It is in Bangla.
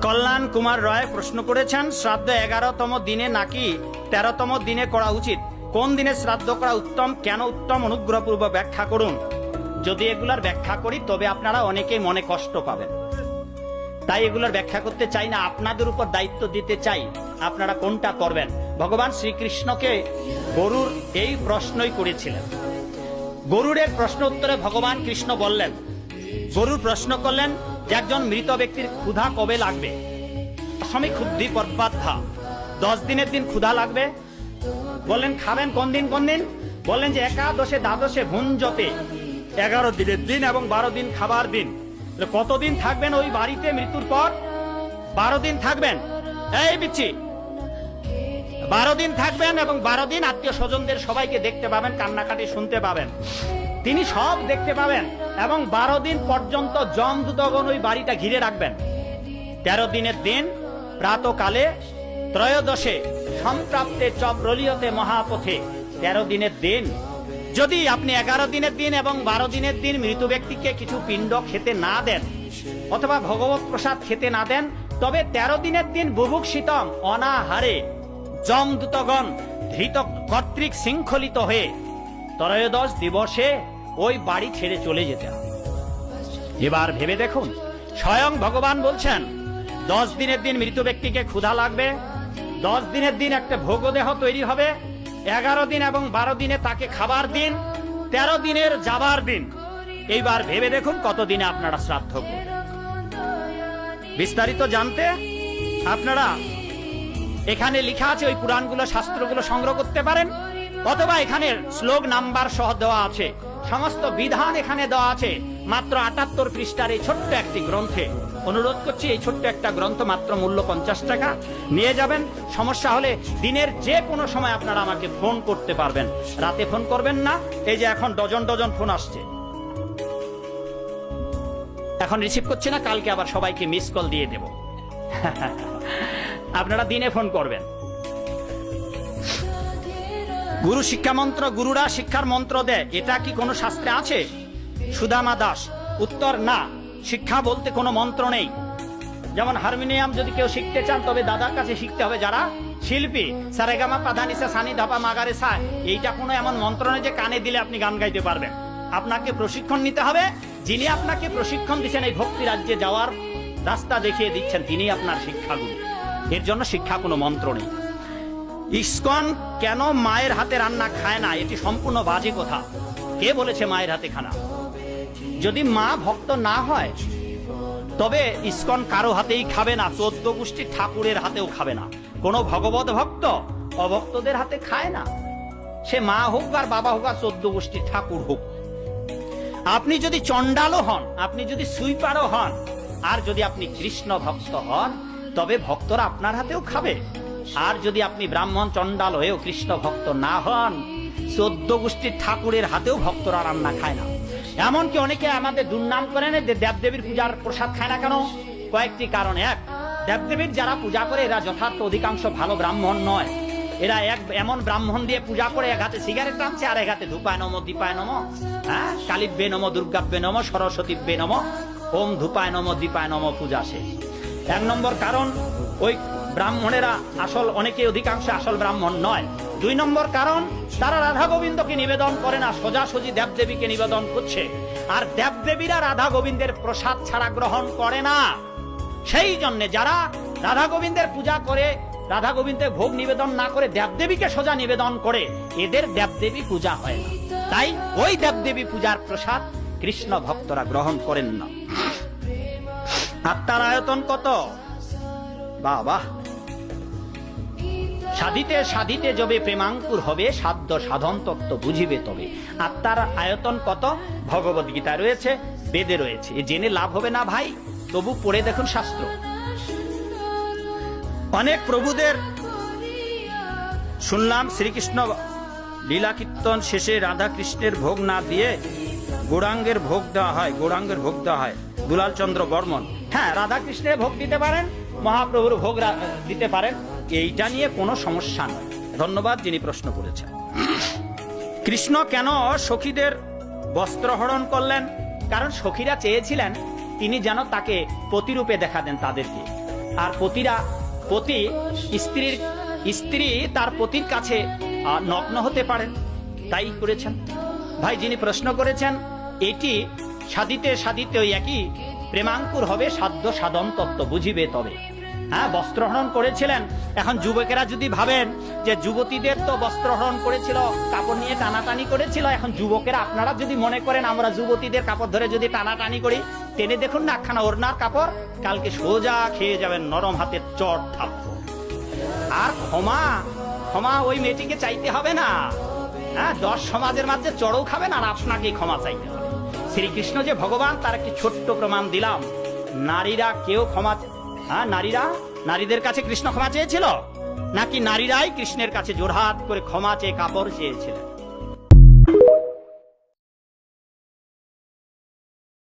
কল্যাণ কুমার রায় প্রশ্ন করেছেন, শ্রাদ্ধ 11তম দিনে নাকি 13তম দিনে করা উচিত? কোন দিনে শ্রাদ্ধ করা উত্তম, কেন উত্তম, অনুগ্রহপূর্বক ব্যাখ্যা করুন। যদি এগুলার ব্যাখ্যা করি তবে আপনারা অনেকেই মনে কষ্ট পাবেন, তাই এগুলোর ব্যাখ্যা করতে চাই না, আপনাদের উপর দায়িত্ব দিতে চাই আপনারা কোনটা করবেন। ভগবান শ্রীকৃষ্ণকে গরুর এই প্রশ্নই করেছিলেন। গরুরের প্রশ্ন উত্তরে ভগবান কৃষ্ণ বললেন, গরুর প্রশ্ন করলেন যে একজন মৃত ব্যক্তির ক্ষুধা কবে লাগবে? দশমী ক্ষুদ্ধি পর্বাধ্যা, 10 দিনের দিন ক্ষুধা লাগবে। বললেন খাবেন কোন দিন কোন দিন? বললেন যে একাদশে দ্বাদশে ভুঞ্জতে, 11 দিনের দিন এবং 12 দিন খাবার দিন। কতদিন থাকবেন ওই বাড়িতে মৃত্যুর পর? 12 দিন থাকবেন। এই বিচ্ছি 12 দিন থাকবেন এবং 12 দিন আত্মীয় স্বজনদের সবাইকে দেখতে পাবেন, কান্নাকাটি শুনতে পাবেন, তিনি সব দেখতে পাবেন এবং 12 দিন পর্যন্ত যমদূতগণ ওই বাড়িটা ঘিরে রাখবেন। 13 দিনের দিন প্রাতকালে ত্রয়োদশে সম্প্রাপ্তে চ প্রলীয়তে মহাপথে, 13 দিনের দিন যদি আপনি 11 দিনের দিন এবং 12 দিনের দিন মৃত ব্যক্তিকে কিছু পিণ্ড খেতে না দেন অথবা ভগবত প্রসাদ খেতে না দেন, তবে 13 দিনের দিন বুভুক্ষিতম অনাহারে যমদূতগণ ধৃত কর্তৃক শৃঙ্খলিত হয়ে ত্রয়োদশ দিবসে ওই বাড়ি ছেড়ে চলে যেতে হবে। এবার ভেবে দেখুন, স্বয়ং ভগবান বলছেন 10 দিনের দিন মৃত ব্যক্তিকে ক্ষুধা লাগবে, 10 দিনের দিন একটা ভোগদেহ তৈরি হবে, 11 দিন এবং 12 দিনে তাকে খাবার দিন, 13 দিনের যাবার দিন। এইবার ভেবে দেখুন কত দিনে আপনারা শ্রাদ্ধ করবেন। বিস্তারিত জানতে আপনারা এখানে লেখা আছে ওই পুরাণগুলো শাস্ত্রগুলো সংগ্রহ করতে পারেন, অথবা এখানে শ্লোক নাম্বার সহ দেওয়া আছে, সমস্ত বিধান এখানে দেওয়া আছে মাত্র 78 পৃষ্ঠার এই ছোট্ট একটি গ্রন্থে। অনুরোধ করছি এই ছোট্ট একটা গ্রন্থ, মাত্র মূল্য 50 টাকা, নিয়ে যাবেন। সমস্যা হলে দিনের যে কোনো সময় আপনারা আমাকে ফোন করতে পারবেন, রাতে ফোন করবেন না। এই যে এখন ডজন ডজন ফোন আসছে, এখন রিসিভ করছি না, কালকে আবার সবাইকে মিস কল দিয়ে দেব। আপনারা দিনে ফোন করবেন। গুরু শিক্ষা মন্ত্র, গুরুরা শিক্ষার মন্ত্র দেয়, এটা কি কোনো শাস্ত্রে আছে? সুদামা দাস, উত্তর না, শিক্ষা বলতে কোনো মন্ত্র নেই। যেমন হারমোনিয়াম যদি কেউ শিখতে চান তবে দাদার কাছে শিখতে হবে, যারা শিল্পী। সারেগামা পাধানিসা সানি ধাপা মাগারে সা, এইটা কোনো এমন মন্ত্র নেই যে কানে দিলে আপনি গান গাইতে পারবেন। আপনাকে প্রশিক্ষণ নিতে হবে, যিনি আপনাকে প্রশিক্ষণ দিচ্ছেন, এই ভক্তি রাজ্যে যাওয়ার রাস্তা দেখিয়ে দিচ্ছেন, তিনি আপনার শিক্ষাগুরু। এর জন্য শিক্ষা কোনো মন্ত্র নেই। ইসকন কেন মায়ের হাতে রান্না খায় না? এটি সম্পূর্ণ বাজে কথা। কে বলেছে মায়ের হাতে খানা? যদি মা ভক্ত না হয় তবে ইসকন কারো হাতেই খাবে না, 14 গোষ্ঠীর ঠাকুরের হাতেও খাবে না। কোন ভগবত ভক্ত অভক্তদের হাতে খায় না, সে মা হোক আর বাবা হোক আর 14 গোষ্ঠীর ঠাকুর হোক। আপনি যদি চণ্ডালও হন, আপনি যদি সুইপারও হন, আর যদি আপনি কৃষ্ণ ভক্ত হন, তবে ভক্তরা আপনার হাতেও খাবে। আর যদি আপনি ব্রাহ্মণ চণ্ডাল হয়েও কৃষ্ণ ভক্ত না হন, 14 গোষ্ঠীর ঠাকুরের হাতেও ভক্তরা রান্না খায় না। এমনকি অনেকে আমাদের দুর্নাম করেন যে দেবদেবীর পূজার প্রসাদ খায় না কেন? কয়েকটি কারণ। এক, দেবদেবীর যারা পূজা করে এরা যথার্থ অধিকাংশ ভালো ব্রাহ্মণ নয়। এরা এমন ব্রাহ্মণ দিয়ে পূজা করে, এক হাতে সিগারেট টানছে আর এক হাতে ধূপায় নম দীপায় নম, হ্যাঁ, কালীব্যে নম দুর্গাব্যে নম সরস্বতীব্যে নম, ওম ধূপায় নম দীপায় নম পূজা শেষ। 1 নম্বর কারণ, ওই ব্রাহ্মণেরা আসল, অনেকে অধিকাংশ আসল ব্রাহ্মণ নয়। 2 নম্বর কারণ, তারা রাধা গোবিন্দকে নিবেদন করে না, সোজাসুজি দেবদেবীকে নিবেদন করছে। আর দেবদেবীরা রাধা গোবিন্দের প্রসাদ ছাড়া গ্রহণ করে না। সেই জন্য যারা রাধা গোবিন্দের পূজা করে, রাধা গোবিন্দের ভোগ নিবেদন না করে দেবদেবীকে সোজা নিবেদন করে, এদের দেবদেবী পূজা হয় না। তাই ওই দেবদেবী পূজার প্রসাদ কৃষ্ণ ভক্তরা গ্রহণ করেন না। আত্মার আয়তন কত? বাবা, সাধিতে সাধিতে যবে প্রেমাঙ্কুর হবে, সাধ্য সাধন তত্ত্ব বুঝিবে তবে। আত্মার আয়তন কত? ভগবত গীতা রয়েছে, বেদে রয়েছে। জেনে লাভ হবে না ভাই, তবু পড়ে দেখুন শাস্ত্র। অনেক প্রভুদের শুনলাম শ্রীকৃষ্ণ লীলা কীর্তন শেষে রাধা কৃষ্ণের ভোগ না দিয়ে গৌরাঙ্গের ভোগ দেওয়া হয়, গৌরাঙ্গের ভোগ দেওয়া হয়। দুলাল চন্দ্র বর্মন, হ্যাঁ, রাধা কৃষ্ণের ভোগ দিতে পারেন, মহাপ্রভুর ভোগ দিতে পারেন, এইটা নিয়ে কোনো সমস্যা নয়। ধন্যবাদ যিনি প্রশ্ন করেছেন। কৃষ্ণ কেন সখীদের বস্ত্র হরণ করলেন? কারণ সখীরা চেয়েছিলেন তিনি যেন তাকে পতিরূপে দেখা দেন তাদেরকে। আর পতি স্ত্রী তার পতির কাছে নগ্ন হতে পারেন, তাই করেছেন। ভাই যিনি প্রশ্ন করেছেন, এটি সাধিতে সাধিতে ওই একই প্রেমাঙ্কুর হবে, সাধ্য সাধন তত্ত্ব বুঝিবে তবে। হ্যাঁ, বস্ত্রহরণ করেছিলেন। এখন যুবকেরা যদি ভাবেন যে যুবতীদের তো বস্ত্রহরণ করেছিল, কাপড় নিয়ে টানাটানি করেছিল, এখন যুবকেরা আপনারা যদি মনে করেন আমরা যুবতীদের কাপড় ধরে যদি টানাটানি করি, টেনে দেখুন না একখানা ওড়নার কাপড়, কালকে সোজা খেয়ে যাবেন নরম হাতের চট থাপ্পড়। আর ক্ষমা ওই মেয়েটিকে চাইতে হবে না। হ্যাঁ, 10 সমাজের মাঝে চড়ও খাবেন আর আপনাকে ক্ষমা চাইতে হবে। শ্রীকৃষ্ণ যে ভগবান তার একটি ছোট্ট প্রমাণ দিলাম। নারীরা কেউ নারীদের কাছে কৃষ্ণ ক্ষমা চেয়েছিল নাকি নারীরাই কৃষ্ণের কাছে জোড়হাত করে ক্ষমা চেয়ে কাপড় চেয়েছিলেন?